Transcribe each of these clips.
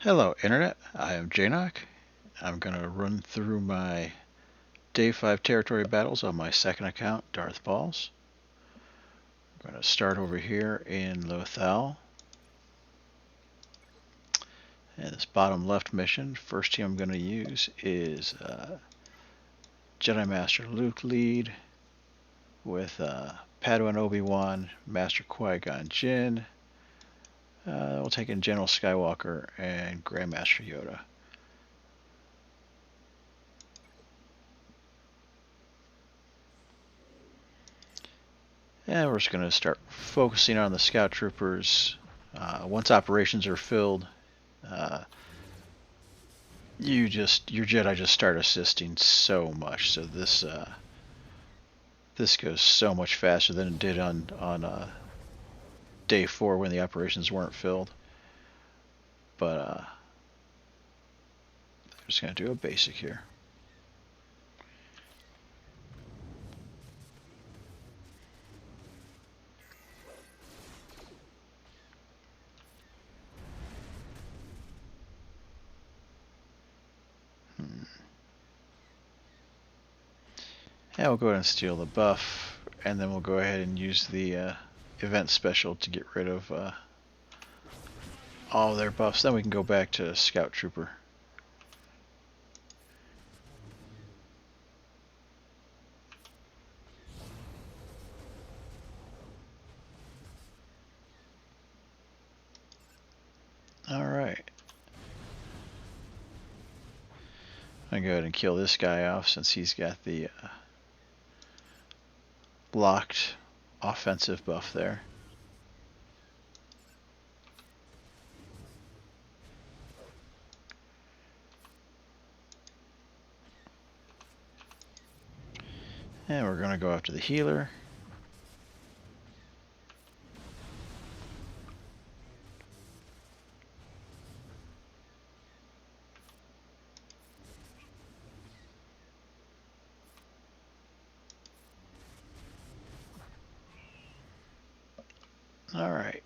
Hello Internet, I am JKCK. I'm going to run through my Day 5 territory battles on my second account, Darth Balls. I'm going to start over here in Lothal. And this bottom left mission, first team I'm going to use is Jedi Master Luke lead with Padawan Obi-Wan, Master Qui-Gon Jinn. We'll take in General Skywalker and Grandmaster Yoda. And we're just going to start focusing on the Scout Troopers. Once operations are filled, your Jedi just start assisting so much. So this goes so much faster than it did on day 4 when the operations weren't filled. But I'm just going to do a basic here. And we'll go ahead and steal the buff, and then we'll go ahead and use the event special to get rid of all their buffs. Then we can go back to Scout Trooper. Alright. I'm going to go ahead and kill this guy off since he's got the blocked offensive buff there. And we're going to go after the healer. Alright.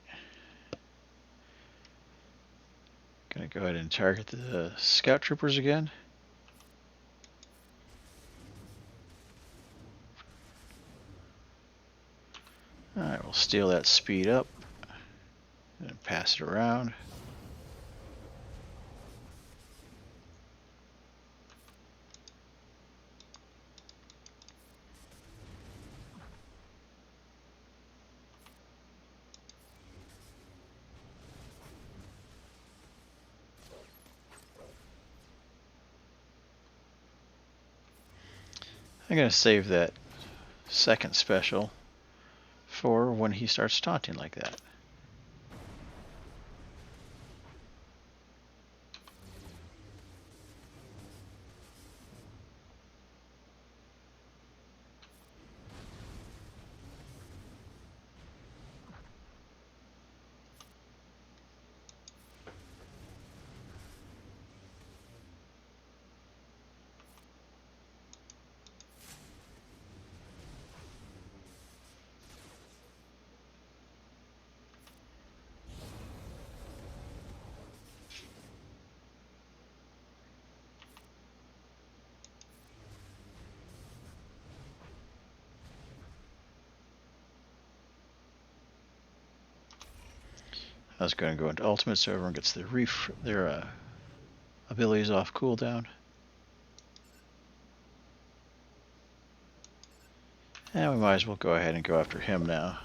Gonna go ahead and target the Scout Troopers again. Alright, we'll steal that speed up and pass it around. I'm going to save that second special for when he starts taunting like that. I was going to go into Ultimate so everyone gets their abilities off cooldown. And we might as well go ahead and go after him now.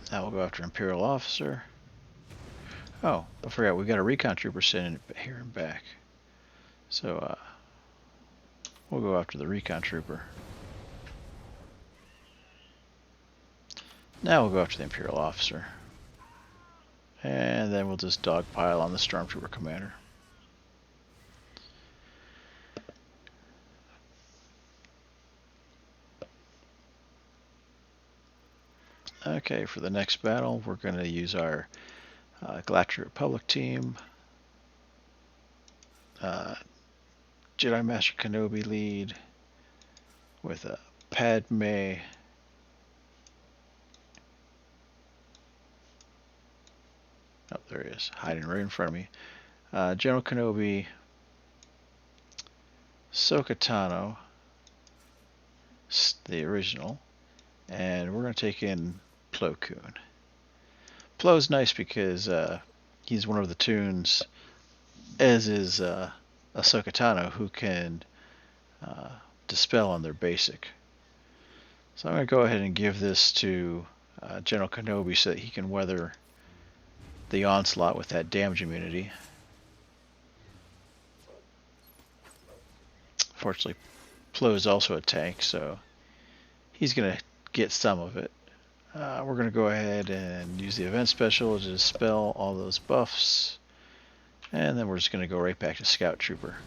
Now we'll go after Imperial Officer. Oh, I forgot, we got a recon trooper sitting here and back. So, we'll go after the recon trooper. Now we'll go after the Imperial Officer. And then we'll just dogpile on the Stormtrooper commander. Okay, for the next battle, we're going to use our Galactic Republic team. Jedi Master Kenobi lead with Padme There he is, hiding right in front of me. General Kenobi, Sokatano, the original, and we're going to take in Plo Koon. Plo's nice because he's one of the toons, as is Ahsoka Tano, who can dispel on their basic. So I'm going to go ahead and give this to General Kenobi so that he can weather the onslaught with that damage immunity. Fortunately, Plo is also a tank, so he's going to get some of it. We're going to go ahead and use the event special to dispel all those buffs, and then we're just going to go right back to Scout Trooper.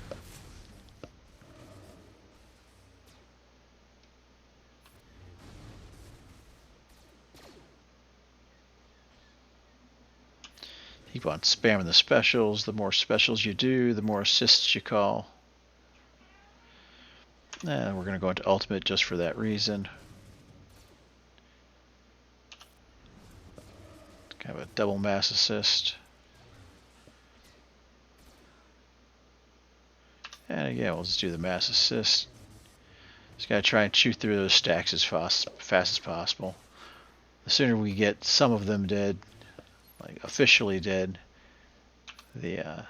Keep on spamming the specials. The more specials you do, the more assists you call. And we're going to go into ultimate just for that reason. Kind of a double mass assist. And again, we'll just do the mass assist. Just got to try and chew through those stacks as fast as possible. The sooner we get some of them dead, like officially dead, the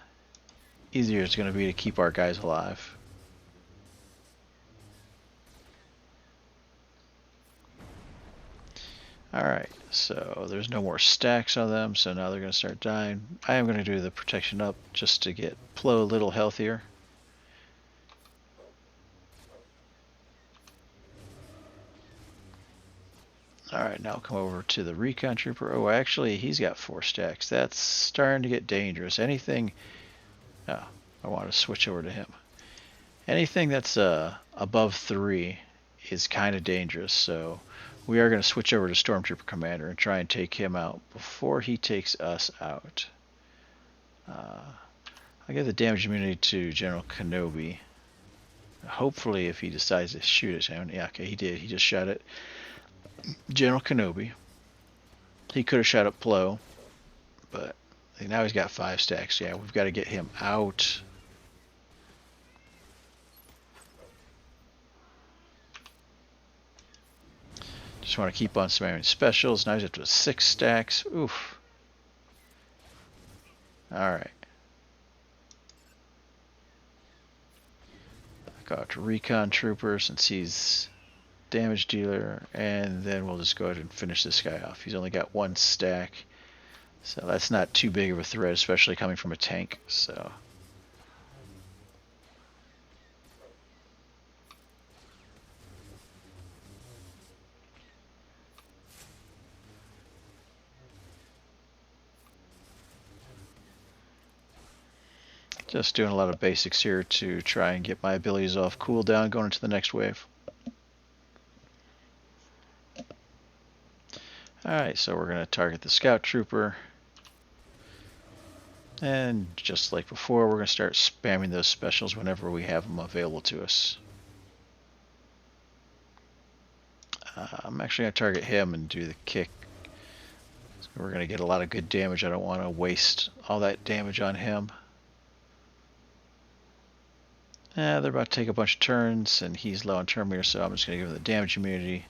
easier it's going to be to keep our guys alive. Alright, so there's no more stacks on them, so now they're going to start dying. I am going to do the protection up just to get Plo a little healthier. Alright, now come over to the Recon Trooper. Oh, actually, he's got 4 stacks. That's starting to get dangerous. Anything... Oh, I want to switch over to him. Anything that's above 3 is kind of dangerous, so we are going to switch over to Stormtrooper Commander and try and take him out before he takes us out. I'll give the damage immunity to General Kenobi. Hopefully, if he decides to shoot it, yeah, okay, he did. He just shot it. General Kenobi. He could have shot up Plo, but now he's got 5 stacks. Yeah, we've got to get him out. Just want to keep on spamming specials. Now he's up to 6 stacks. Oof. Alright. Go out to Recon Trooper since he's damage dealer, and then we'll just go ahead and finish this guy off. He's only got 1 stack, so that's not too big of a threat, especially coming from a tank. So just doing a lot of basics here to try and get my abilities off cooldown going into the next wave. Alright, so we're going to target the Scout Trooper. And just like before, we're going to start spamming those specials whenever we have them available to us. I'm actually going to target him and do the kick. So we're going to get a lot of good damage. I don't want to waste all that damage on him. They're about to take a bunch of turns, and he's low on turn meter, so I'm just going to give him the damage immunity.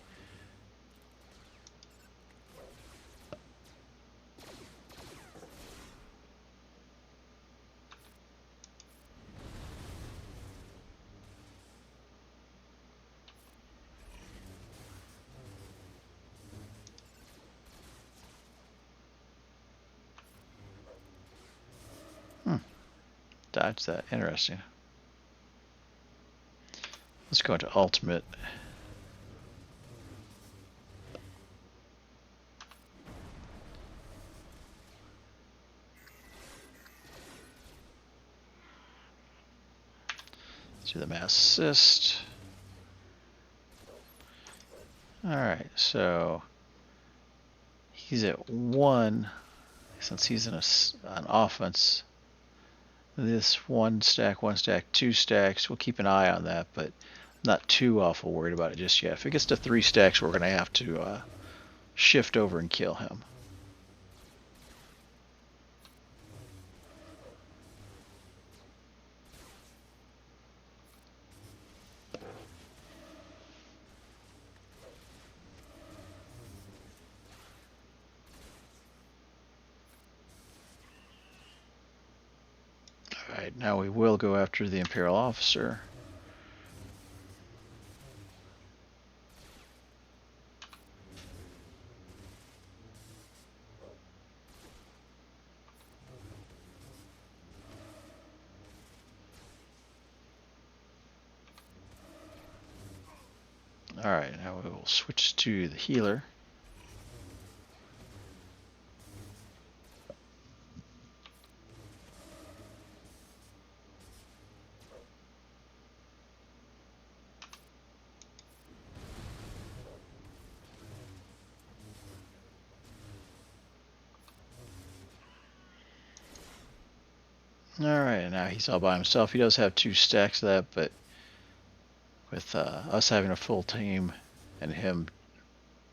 Dodge that. Interesting. Let's go into ultimate. Let's do the mass assist. Alright, so he's at 1 since he's in an offense. This 1 stack, 2 stacks, we'll keep an eye on that, but not too awful worried about it just yet. If it gets to 3 stacks, we're going to have to shift over and kill him. Alright, now we will go after the Imperial officer. Alright, now we will switch to the healer. Alright, now he's all by himself. He does have 2 stacks of that, but with us having a full team and him,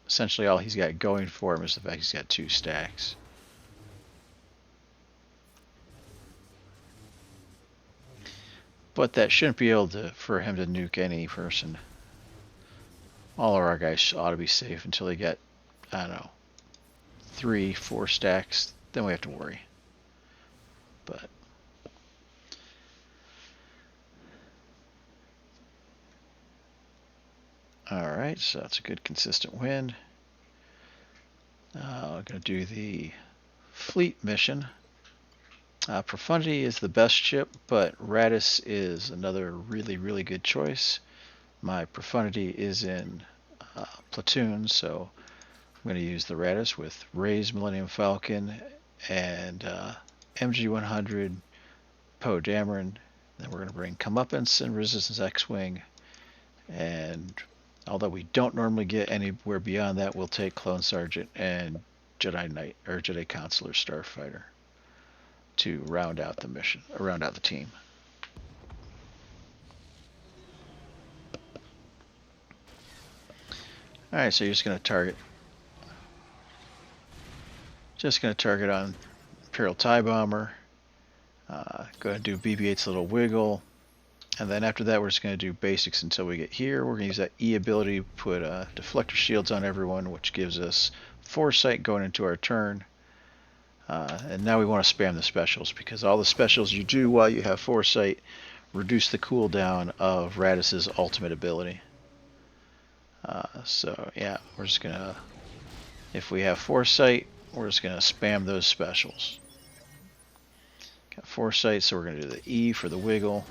essentially all he's got going for him is the fact he's got 2 stacks. But that shouldn't be able to for him to nuke any person. All of our guys ought to be safe until they get, I don't know, 3, 4 stacks. Then we have to worry. But alright, so that's a good consistent win. I'm going to do the fleet mission. Profundity is the best ship, but Raddus is another really good choice. My Profundity is in platoon, so I'm going to use the Raddus with Rey's Millennium Falcon and MG100 Poe Dameron. Then we're going to bring Comeuppance and Resistance X-Wing, and although we don't normally get anywhere beyond that, we'll take Clone Sergeant and Jedi Knight or Jedi Consular Starfighter to round out the mission, or round out the team. Alright, so you're just going to target. Just going to target on Imperial TIE Bomber. Go ahead and do BB-8's little wiggle. And then after that, we're just going to do basics until we get here. We're going to use that E ability to put deflector shields on everyone, which gives us foresight going into our turn. And now we want to spam the specials, because all the specials you do while you have foresight reduce the cooldown of Raddus's ultimate ability. So yeah, we're just going to, if we have foresight, we're just going to spam those specials. Got foresight, so we're going to do the E for the wiggle.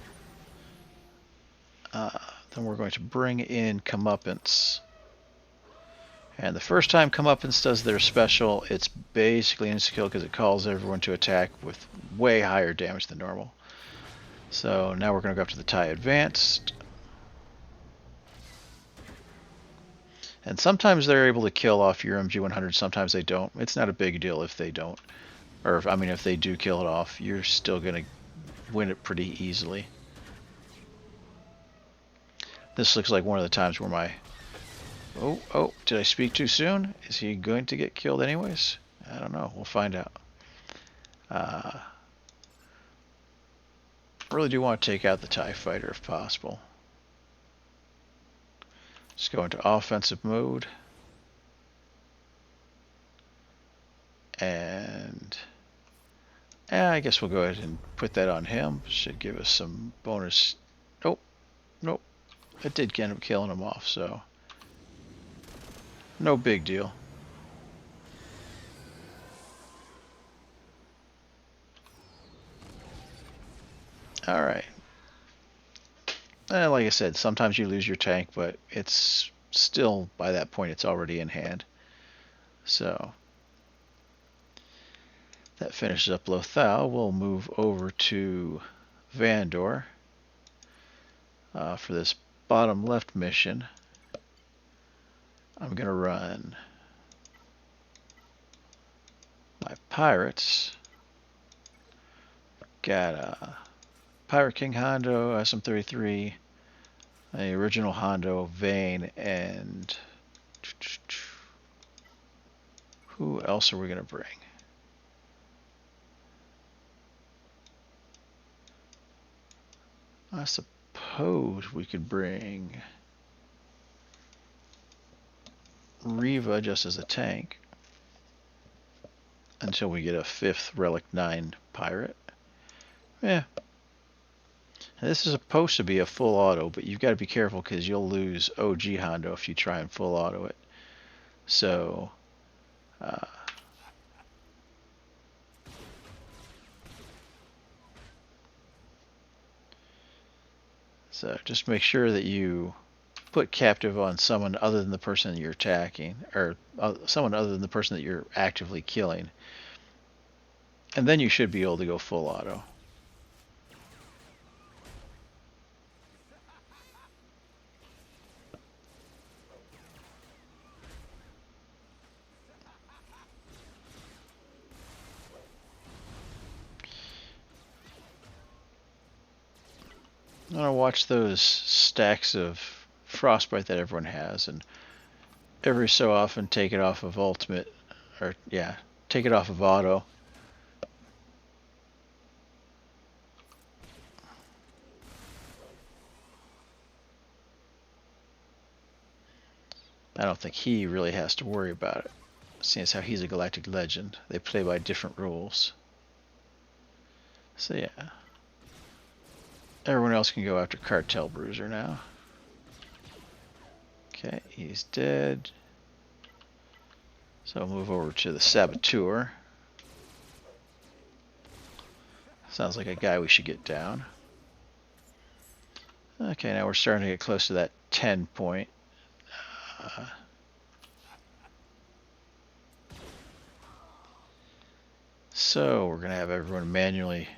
Then we're going to bring in Comeuppance. And the first time Comeuppance does their special, it's basically insta-kill because it calls everyone to attack with way higher damage than normal. So now we're going to go up to the TIE Advanced. And sometimes they're able to kill off your MG100, sometimes they don't. It's not a big deal if they don't. Or, if they do kill it off, you're still going to win it pretty easily. This looks like one of the times where my... Oh, did I speak too soon? Is he going to get killed anyways? I don't know. We'll find out. Really do want to take out the TIE Fighter if possible. Let's go into offensive mode. And... I guess we'll go ahead and put that on him. Should give us some bonus... Nope. It did end up killing him off, so... no big deal. Alright. Like I said, sometimes you lose your tank, but it's still, by that point, it's already in hand. So, that finishes up Lothal. We'll move over to Vandor for this bottom left mission. I'm going to run my pirates. Got a Pirate King Hondo, SM-33, the original Hondo, Vane, and who else are we going to bring? I suppose we could bring Reva just as a tank until we get a 5th Relic 9 pirate. Yeah, This is supposed to be a full auto, but you've got to be careful because you'll lose OG Hondo if you try and full auto it. So, so just make sure that you put captive on someone other than the person that you're attacking, or someone other than the person that you're actively killing. And then you should be able to go full auto. I'm going to watch those stacks of frostbite that everyone has, and every so often take it off of ultimate, or yeah, take it off of auto. I don't think he really has to worry about it, seeing as how he's a galactic legend. They play by different rules. So yeah. Everyone else can go after Cartel Bruiser now. Okay, he's dead. So I'll move over to the Saboteur. Sounds like a guy we should get down. Okay, now we're starting to get close to that 10 point. So we're going to have everyone manually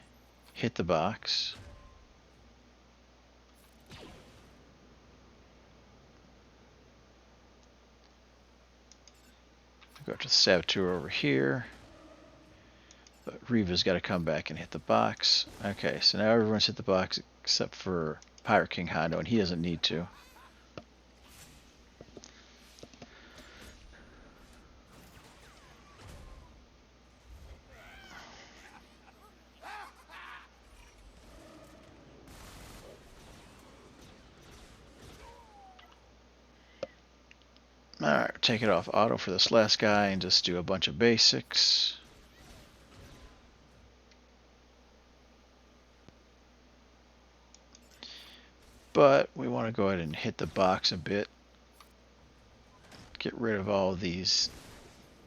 hit the box. Go to the Saboteur over here. But Reva's got to come back and hit the box. Okay, so now everyone's hit the box except for Pirate King Hondo, and he doesn't need to. Alright, take it off auto for this last guy and just do a bunch of basics. But we want to go ahead and hit the box a bit. Get rid of all of these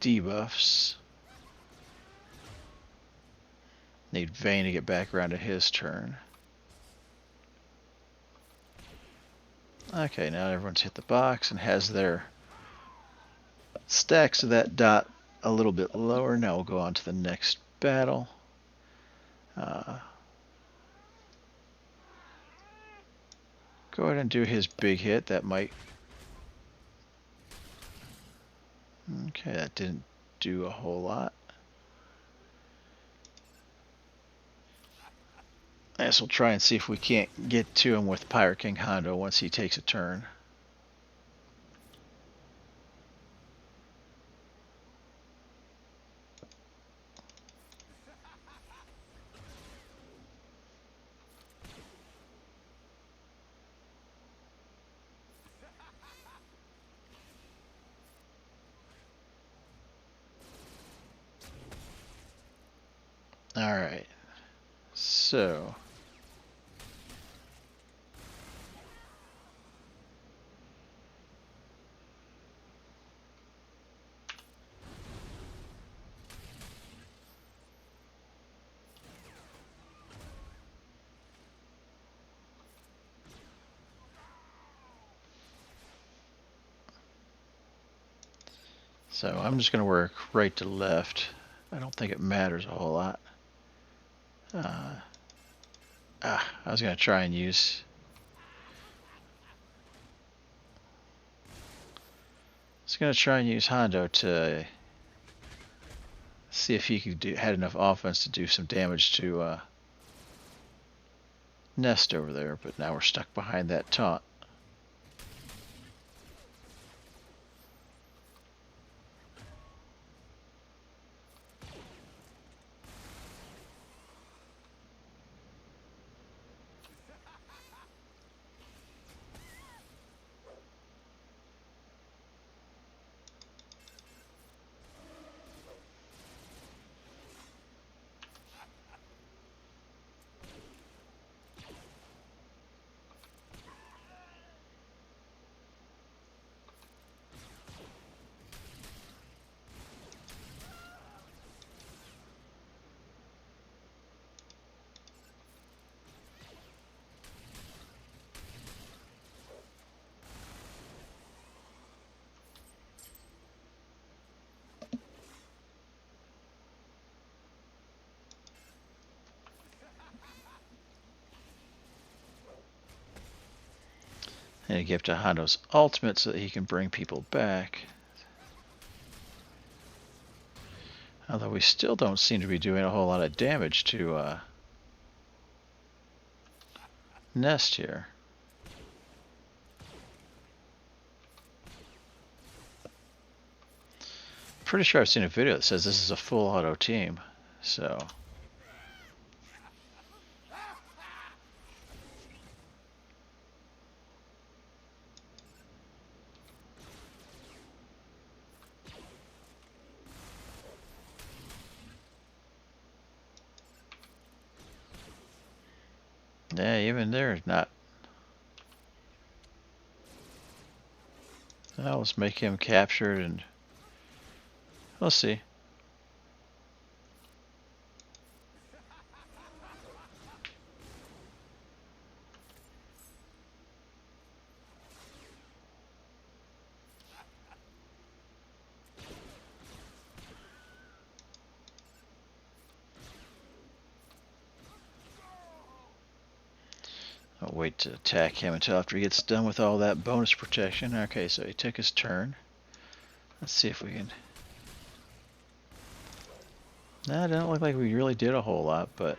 debuffs. Need Vane to get back around to his turn. Okay, now everyone's hit the box and has their stacks of that dot a little bit lower. Now we'll go on to the next battle. Go ahead and do his big hit. That might... Okay, that didn't do a whole lot. I guess we'll try and see if we can't get to him with Pirate King Hondo once he takes a turn. Alright, so... So I'm just going to work right to left. I don't think it matters a whole lot. I was going to try and use... Hondo to see if he could had enough offense to do some damage to Nest over there, but now we're stuck behind that taunt. And you give to Hondo's ultimate so that he can bring people back. Although we still don't seem to be doing a whole lot of damage to Nest here. Pretty sure I've seen a video that says this is a full auto team, so. Yeah, even there, not. Well, let's make him captured and we'll see. I'll wait to attack him until after he gets done with all that bonus protection. Okay, so he took his turn. Let's see if we can. No, it doesn't look like we really did a whole lot, but.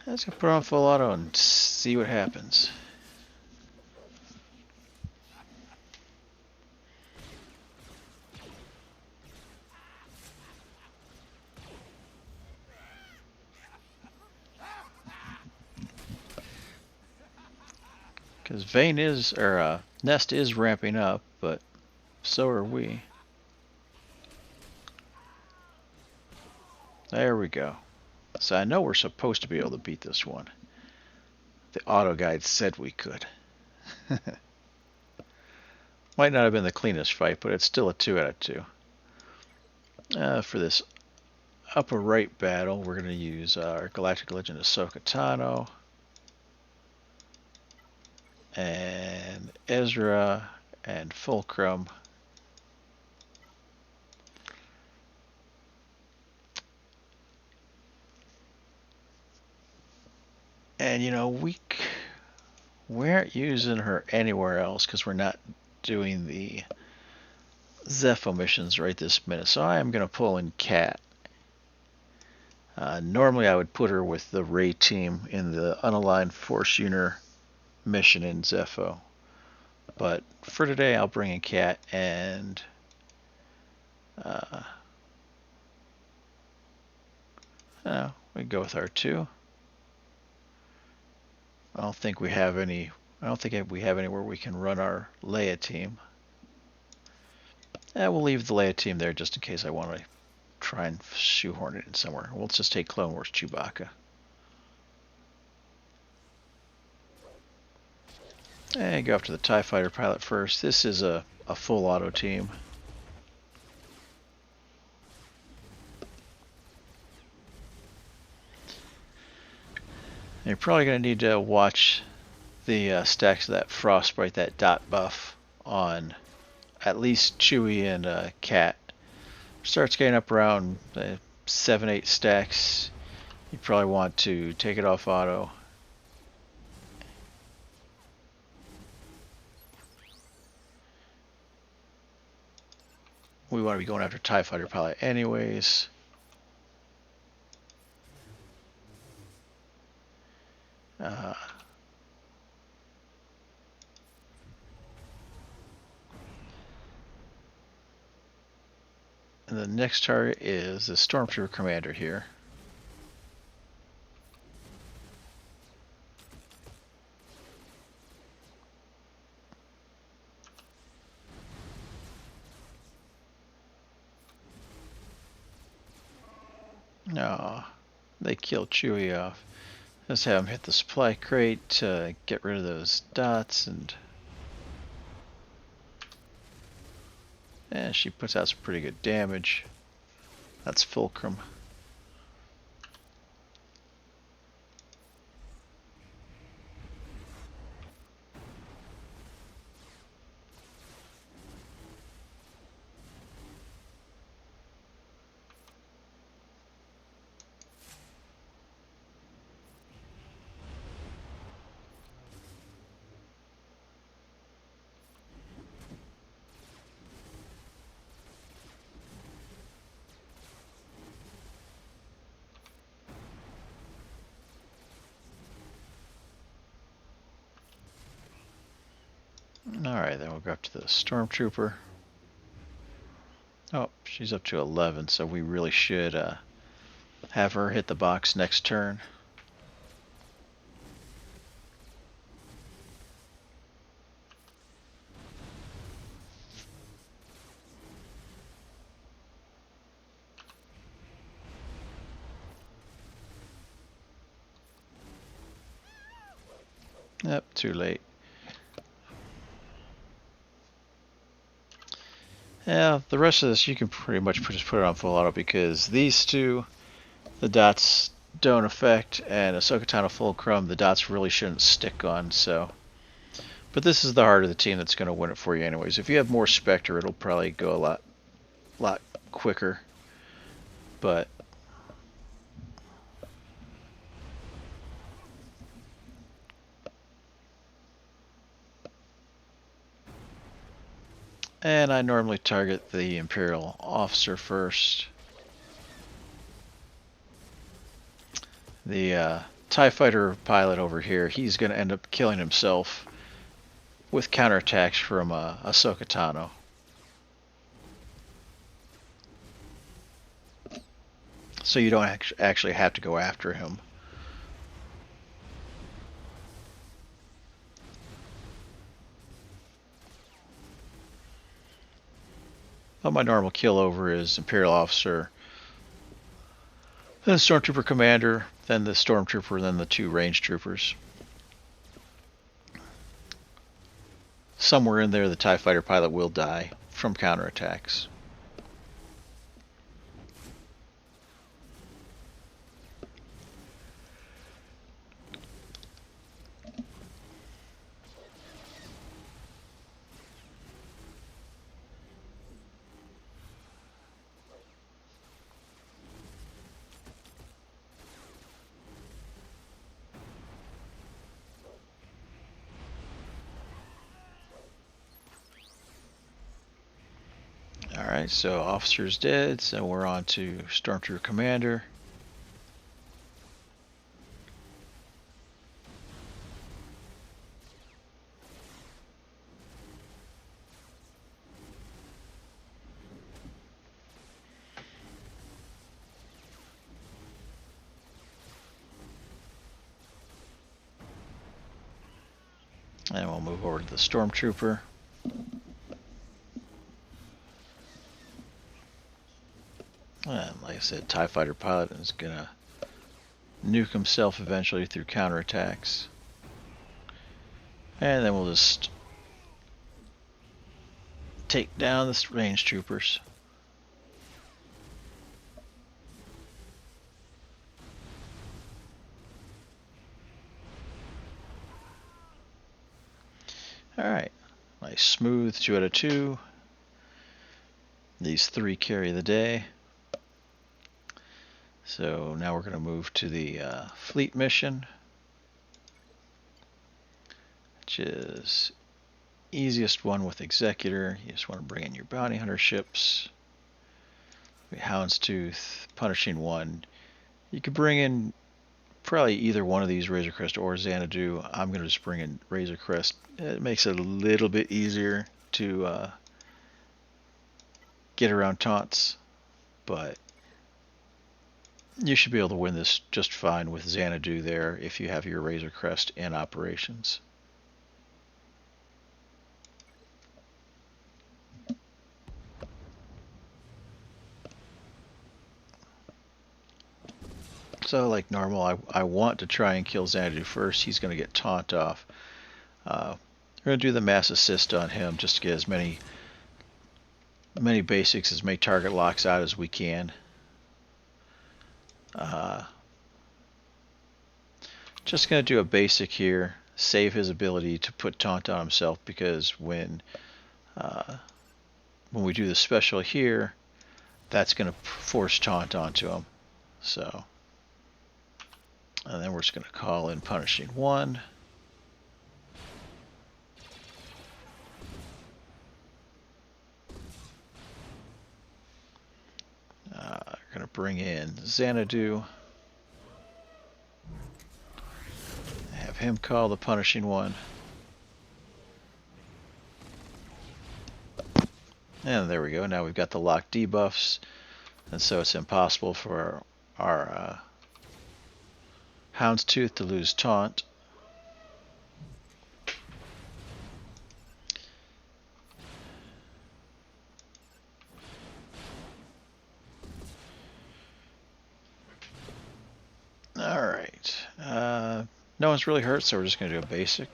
Let's go put on full auto and see what happens. Because Vane is, or Nest is ramping up, but so are we. There we go. So I know we're supposed to be able to beat this one. The auto guide said we could. Might not have been the cleanest fight, but it's still a 2 out of 2. For this upper right battle, we're going to use our Galactic Legend Ahsoka Tano and Ezra and Fulcrum. And you know, we aren't using her anywhere else because we're not doing the Zepho missions right this minute. So I am going to pull in Cat. Normally I would put her with the Rey team in the Unaligned Force Unit mission in Zepho. But for today I'll bring in Cat and we go with R2. I don't think we have anywhere we can run our Leia team. We'll leave the Leia team there just in case I want to try and shoehorn it in somewhere. We'll just take Clone Wars Chewbacca. And go after the TIE Fighter pilot first. This is a full auto team. You're probably going to need to watch the stacks of that Frostbite, that dot buff on at least Chewie and Cat. Starts getting up around 7-8 stacks. You probably want to take it off auto. We want to be going after TIE Fighter pilot anyways. And the next target is the Stormtrooper Commander here. No, they killed Chewie off. Let's have him hit the supply crate to get rid of those dots, and she puts out some pretty good damage. That's Fulcrum. Alright, then we'll go up to the Stormtrooper. Oh, she's up to 11, so we really should have her hit the box next turn. Yep, too late. Yeah, the rest of this you can pretty much just put it on full auto because these two, the dots don't affect, and Ahsoka Tano Fulcrum, the dots really shouldn't stick on, so. But this is the heart of the team that's going to win it for you anyways. If you have more SithFtr, it'll probably go a lot quicker. But and I normally target the Imperial officer first. The TIE fighter pilot over here, he's going to end up killing himself with counterattacks from Ahsoka Tano. So you don't actually have to go after him. But my normal kill over is Imperial Officer, then Stormtrooper Commander, then the Stormtrooper, then the 2 Range Troopers. Somewhere in there the TIE fighter pilot will die from counterattacks. Alright, so officer's dead, so we're on to Stormtrooper Commander. And we'll move over to the Stormtrooper. And like I said, TIE fighter pilot is gonna nuke himself eventually through counterattacks. And then we'll just take down the range troopers. Alright, nice smooth 2 out of 2. These 3 carry the day. So now we're going to move to the fleet mission, which is easiest one with Executor. You just want to bring in your bounty hunter ships. Houndstooth, Punishing One. You could bring in probably either one of these, Razor Crest or Xanadu. I'm going to just bring in Razor Crest. It makes it a little bit easier to get around taunts, but you should be able to win this just fine with Xanadu there if you have your Razor Crest in operations. So like normal, I want to try and kill Xanadu first. He's going to get taunt off. We're going to do the mass assist on him just to get as many basics, as many target locks out as we can. Just going to do a basic here, save his ability to put taunt on himself, because when we do the special here, that's going to force taunt onto him. So, and then we're just going to call in Punishing 1. We're going to bring in Xanadu. Have him call the Punishing 1. And there we go. Now we've got the lock debuffs, and so it's impossible for our Houndstooth to lose taunt. Alright. No one's really hurt, so we're just going to do a basic.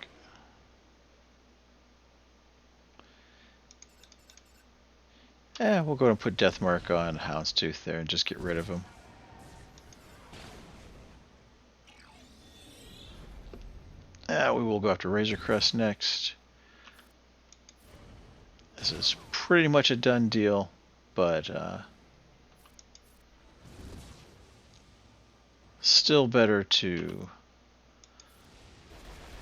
We'll go and put Deathmark on Houndstooth there and just get rid of him. We will go after Razorcrest next. This is pretty much a done deal, but still better to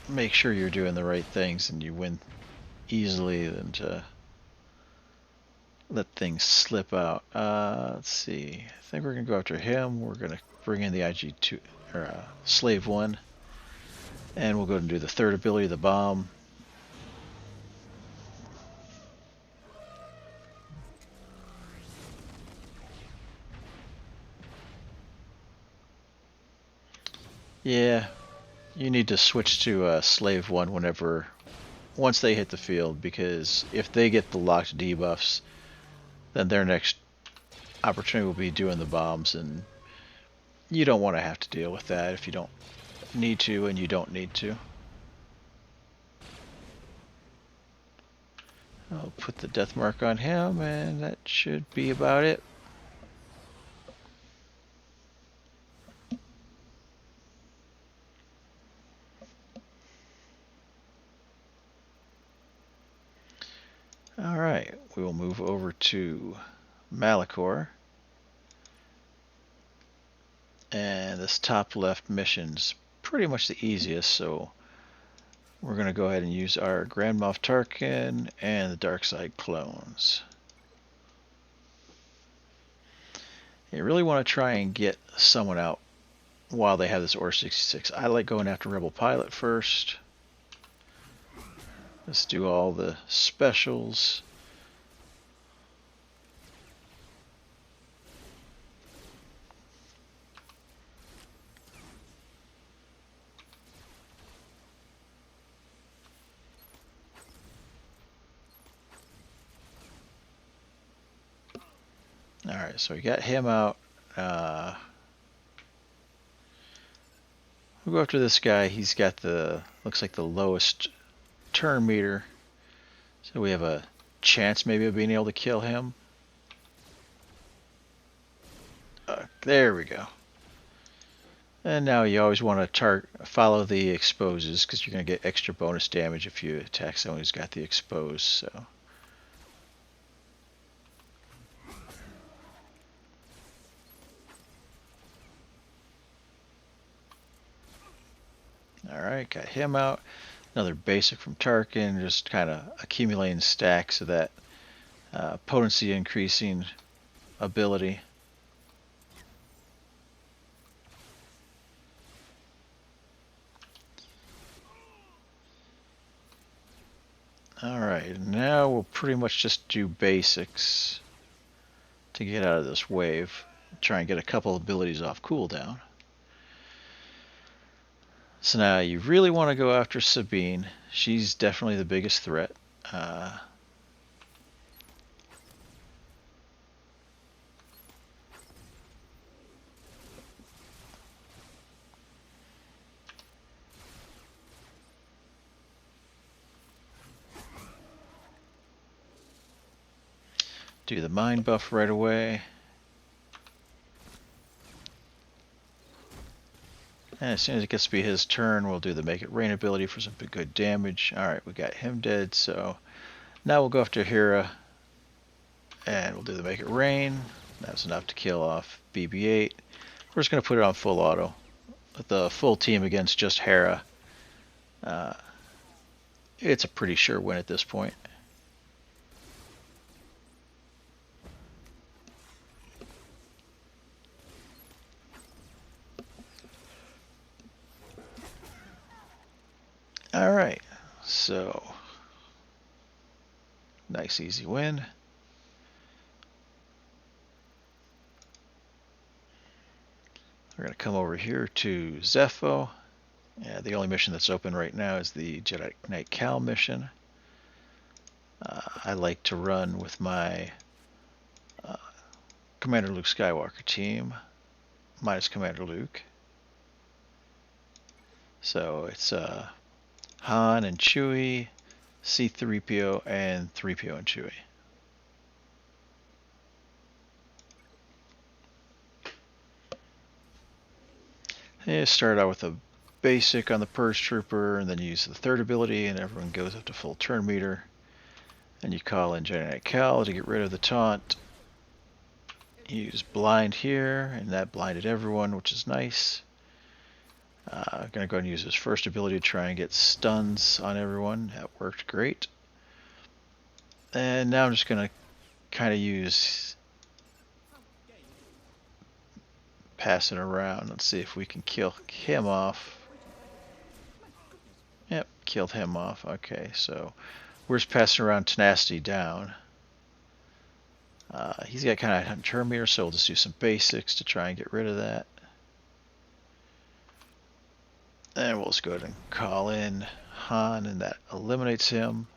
make sure you're doing the right things and you win easily than to let things slip out. Let's see. I think we're going to go after him. We're going to bring in the IG2 or Slave 1. And we'll go and do the third ability, the bomb. Yeah, you need to switch to Slave 1 once they hit the field, because if they get the locked debuffs, then their next opportunity will be doing the bombs, and you don't want to have to deal with that if you don't need to, and you don't need to. I'll put the death mark on him, and that should be about it. Alright, we will move over to Malachor. And this top left mission's pretty much the easiest, so we're going to go ahead and use our Grand Moff Tarkin and the Dark Side clones. You really want to try and get someone out while they have this Order 66. I like going after Rebel Pilot first. Let's do all the specials. Alright, so we got him out. We'll go after this guy. He's got the, looks like the lowest turn meter. So we have a chance maybe of being able to kill him. There we go. And now you always want to follow the exposes, because you're going to get extra bonus damage if you attack someone who's got the expose. So. Alright, got him out. Another basic from Tarkin, just kind of accumulating stacks of that potency increasing ability. Alright, now we'll pretty much just do basics to get out of this wave. Try and get a couple abilities off cooldown. So now you really want to go after Sabine. She's definitely the biggest threat. Do the mine buff right away. And as soon as it gets to be his turn, we'll do the Make It Rain ability for some good damage. Alright, we got him dead, so now we'll go after Hera. And we'll do the Make It Rain. That's enough to kill off BB-8. We're just going to put it on full auto. With the full team against just Hera. It's a pretty sure win at this point. Alright, so nice easy win. We're going to come over here to Zepho. Yeah, the only mission that's open right now is the Jedi Knight Cal mission. I like to run with my Commander Luke Skywalker team, minus Commander Luke. So it's Han and Chewie, C-3PO, and Threepio and Chewie. You start out with a basic on the Purge Trooper, and then you use the third ability, and everyone goes up to full turn meter. And you call in Jedi Knight Cal to get rid of the taunt. You use blind here, and that blinded everyone, which is nice. I'm going to go ahead and use his first ability to try and get stuns on everyone. That worked great. And now I'm just going to kind of use passing around. Let's see if we can kill him off. Yep, killed him off. Okay, so we're just passing around Tenacity down. He's got kind of a turn meter, so we'll just do some basics to try and get rid of that. And we'll just go ahead and call in Han, and that eliminates him.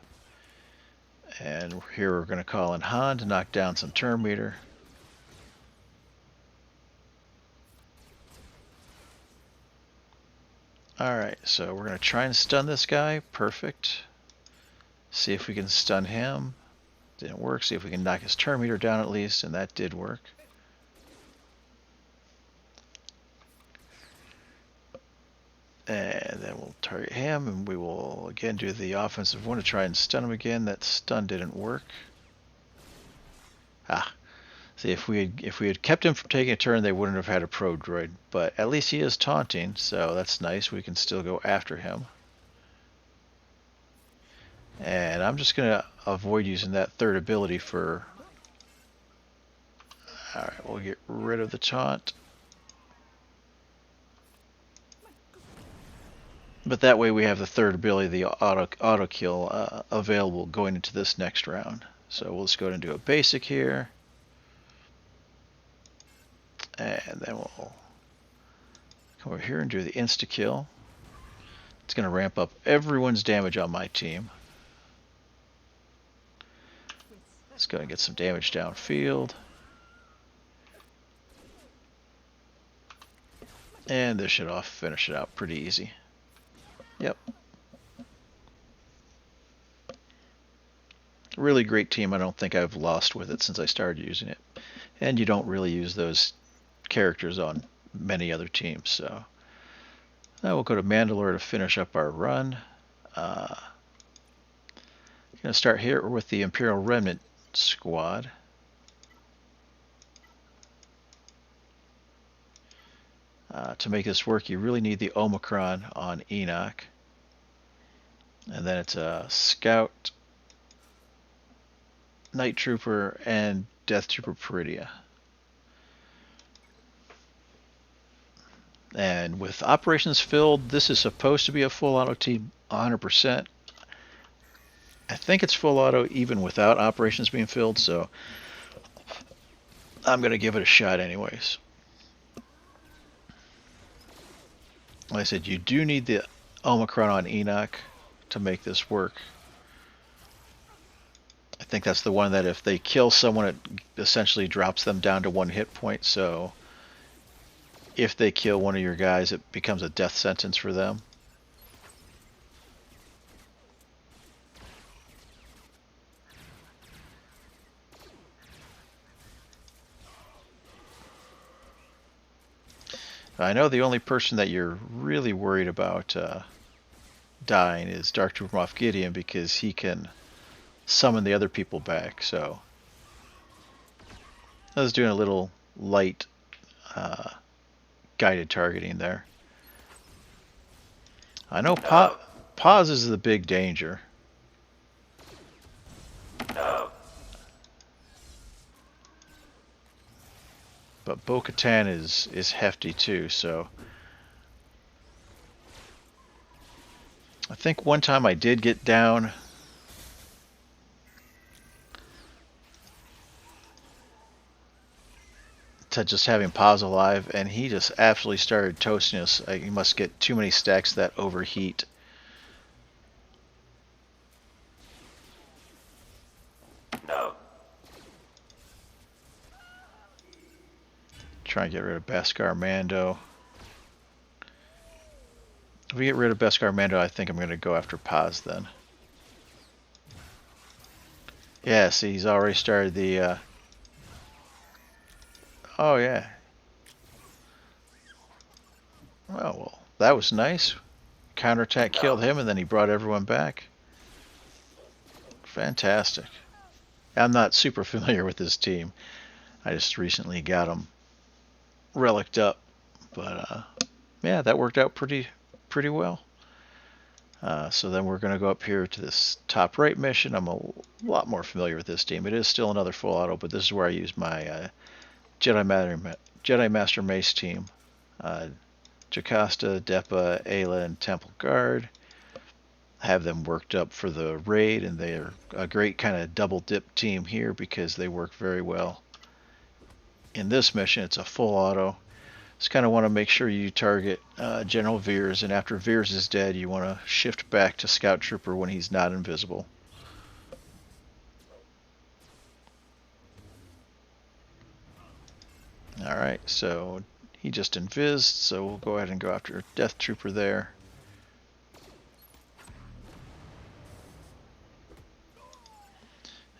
And here we're going to call in Han to knock down some turn meter. Alright, so we're going to try and stun this guy. Perfect. See if we can stun him. Didn't work. See if we can knock his turn meter down at least, and that did work. And then we'll target him, and we will again do the offensive one to try and stun him again. That stun didn't work. See, if we had kept him from taking a turn, they wouldn't have had a pro droid. But at least he is taunting, so that's nice. We can still go after him. And I'm just going to avoid using that third ability for... Alright, we'll get rid of the taunt. But that way we have the third ability, the auto kill, available going into this next round. So we'll just go ahead and do a basic here. And then we'll come over here and do the insta-kill. It's going to ramp up everyone's damage on my team. Let's go and get some damage downfield. And this should finish it out pretty easy. Yep. Really great team. I don't think I've lost with it since I started using it. And you don't really use those characters on many other teams. So now we'll go to Mandalore to finish up our run. Going to start here with the Imperial Remnant squad. To make this work, you really need the Omicron on Enoch. And then it's a Scout, Night Trooper, and Death Trooper Peridia. And with operations filled, this is supposed to be a full auto team 100%. I think it's full auto even without operations being filled, so I'm going to give it a shot anyways. Like I said, you do need the Omicron on Enoch to make this work. I think that's the one that if they kill someone, it essentially drops them down to 1 hit point, so if they kill one of your guys, it becomes a death sentence for them. I know the only person that you're really worried about dying is Dark Trooper Moff Gideon, because he can summon the other people back. So I was doing a little light guided targeting there. I know Pause is the big danger. But Bo-Katan is hefty too, so I think one time I did get down to just having Paz alive, and he just absolutely started toasting us. He must get too many stacks that overheat. Try and get rid of Beskar Mando. If we get rid of Beskar Mando, I think I'm going to go after Paz then. Yeah, see, he's already started the... Oh, yeah. Oh, well, that was nice. Counterattack killed him, and then he brought everyone back. Fantastic. I'm not super familiar with this team. I just recently got them reliced up. But, yeah, that worked out pretty well. So then we're going to go up here to this top right mission. I'm a lot more familiar with this team. It is still another full auto, but this is where I use my Jedi Master Mace team. Jocasta, Depa, Aayla, and Temple Guard. Have them worked up for the raid, and they're a great kind of double dip team here because they work very well. In this mission, it's a full auto. Just kind of want to make sure you target General Veers, and after Veers is dead, you want to shift back to Scout Trooper when he's not invisible. Alright, so he just invised, so we'll go ahead and go after Death Trooper there.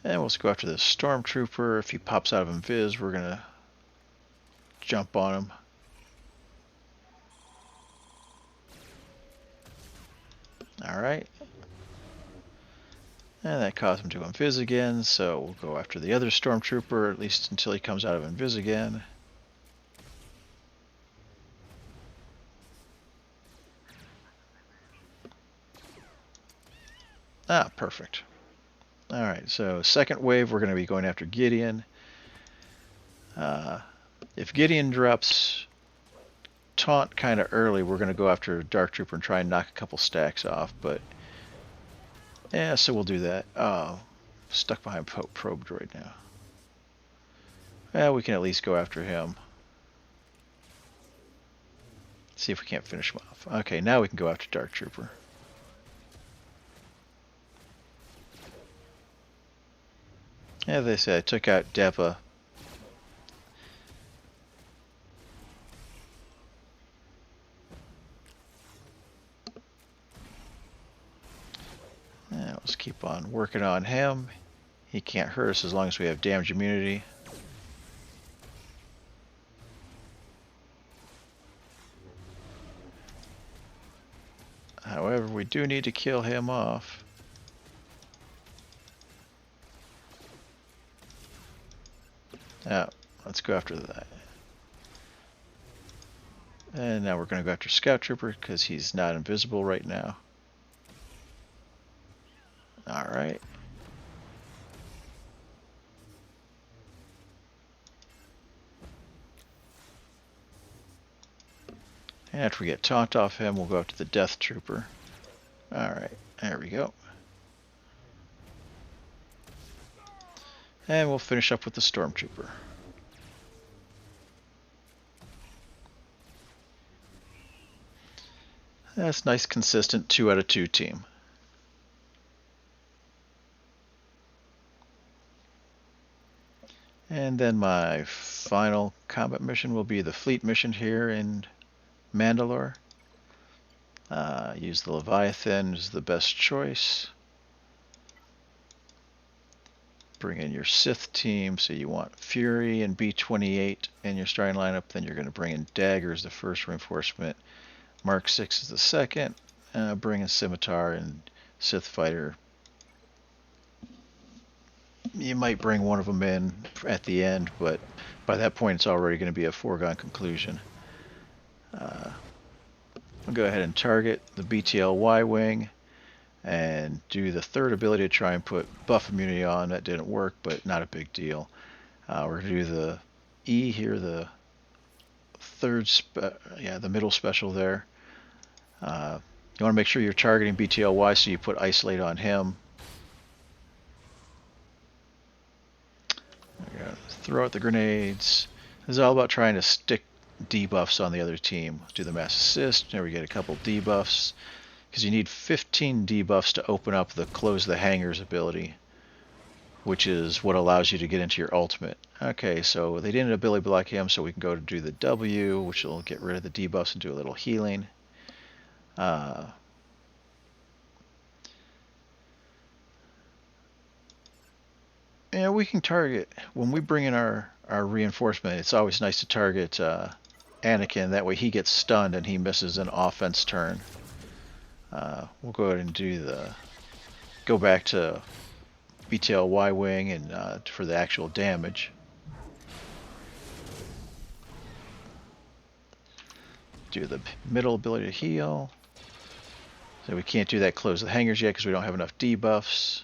And we'll just go after this Stormtrooper. If he pops out of invis, we're going to jump on him. Alright. And that caused him to invis again, so we'll go after the other Stormtrooper, at least until he comes out of invis again. Ah, perfect. Alright, so second wave, we're going to be going after Gideon. If Gideon drops taunt kind of early, we're going to go after Dark Trooper and try and knock a couple stacks off, but yeah, so we'll do that. Oh, stuck behind probe droid now. Well, we can at least go after him. See if we can't finish him off. Okay, now we can go after Dark Trooper. Yeah, they say I took out Depa. Yeah, let's keep on working on him. He can't hurt us as long as we have damage immunity. However, we do need to kill him off. Yeah, let's go after that. And now we're going to go after Scout Trooper because he's not invisible right now. Alright. And after we get taunt off him, we'll go up to the Death Trooper. Alright, there we go. And we'll finish up with the Stormtrooper. That's nice, consistent 2 out of 2 team. And then my final combat mission will be the fleet mission here in Mandalore. Use the Leviathan is the best choice. bring in your Sith team. So you want Fury and B-28 in your starting lineup. Then you're going to bring in Dagger as the first reinforcement. Mark 6 is the second. Bring in Scimitar and SithFtr. You might bring one of them in at the end, but by that point it's already going to be a foregone conclusion. I'll go ahead and target the BTL Y-Wing and do the third ability to try and put buff immunity on. That didn't work, but not a big deal. We're going to do the E here, the third, the middle special there. You want to make sure you're targeting BTLY, so you put Isolate on him. Throw out the grenades. This is all about trying to stick debuffs on the other team. Do the mass assist. There we get a couple debuffs. Because you need 15 debuffs to open up the Close the Hangars ability, which is what allows you to get into your ultimate. Okay, so they didn't ability block him, so we can go to do the W, which will get rid of the debuffs and do a little healing. Yeah, we can target, when we bring in our reinforcement, it's always nice to target Anakin. That way he gets stunned and he misses an offense turn. We'll go ahead and do go back to BTL Y-Wing and for the actual damage. Do the middle ability to heal. So we can't do that Close the Hangars yet because we don't have enough debuffs.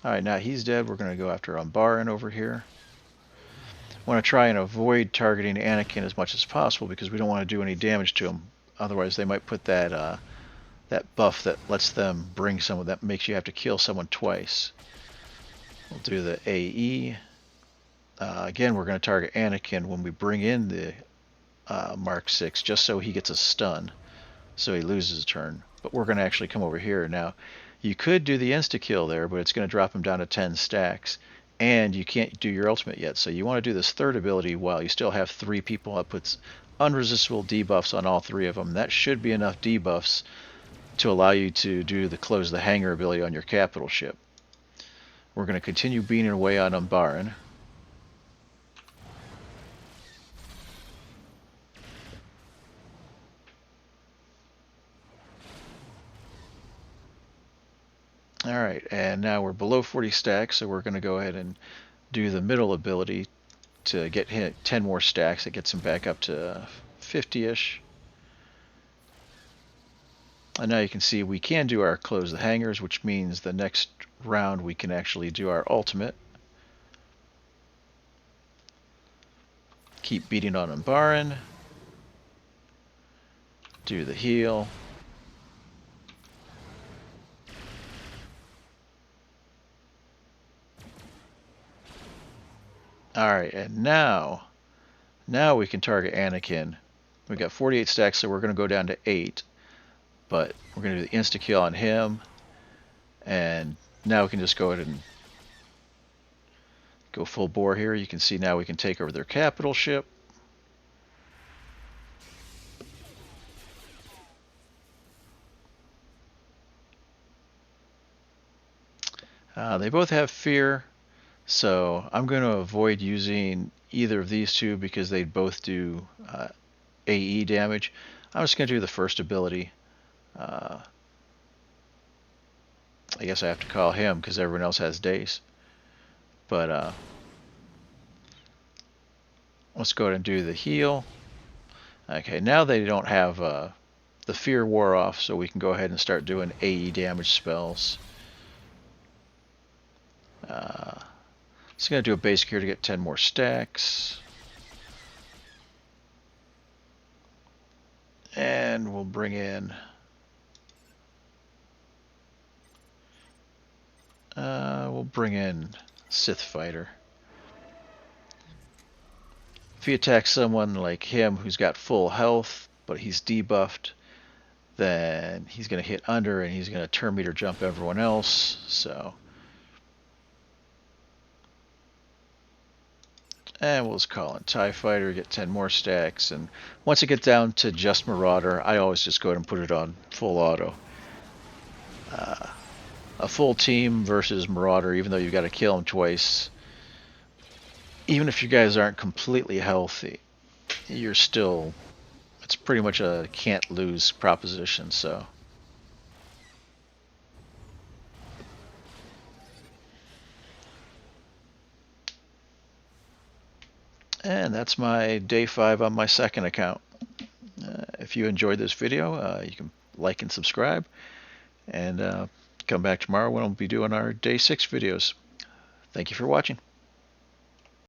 Alright, now he's dead. We're going to go after Umbaran over here. Want to try and avoid targeting Anakin as much as possible because we don't want to do any damage to him. Otherwise they might put that that buff that lets them bring someone, that makes you have to kill someone twice. We'll do the AE. Again, we're going to target Anakin when we bring in the Mark 6, just so he gets a stun, so he loses a turn. But we're going to actually come over here. Now, you could do the insta-kill there, but it's going to drop him down to 10 stacks, and you can't do your ultimate yet. So you want to do this third ability while you still have 3 people. That puts unresistible debuffs on all 3 of them. That should be enough debuffs to allow you to do the Close the Hangar ability on your capital ship. We're going to continue beating away on Umbaran. Alright, and now we're below 40 stacks, so we're going to go ahead and do the middle ability to get 10 more stacks. It gets him back up to 50-ish. And now you can see we can do our Close the Hangars, which means the next round we can actually do our ultimate. Keep beating on Umbaran. Do the heal. Alright, and now we can target Anakin. We got 48 stacks, so we're going to go down to 8. But we're going to do the insta-kill on him. And now we can just go ahead and go full bore here. You can see now we can take over their capital ship. They both have fear. So I'm going to avoid using either of these two because they both do AE damage. I'm just going to do the first ability. I guess I have to call him because everyone else has dace. But let's go ahead and do the heal. Okay, now they don't have the fear wore off, so we can go ahead and start doing AE damage spells. Just going to do a basic here to get 10 more stacks. And we'll bring in SithFtr. If you attack someone like him who's got full health, but he's debuffed, then he's going to hit under and he's going to turn meter jump everyone else. So, and we'll just call in TIE Fighter, get 10 more stacks. And once it gets down to just Marauder, I always just go ahead and put it on full auto. a full team versus Marauder, even though you've got to kill them twice, even if you guys aren't completely healthy, you're still, it's pretty much a can't lose proposition. So and that's my day 5 on my second account. If you enjoyed this video, you can like and subscribe, and come back tomorrow when we'll be doing our day 6 videos. Thank you for watching.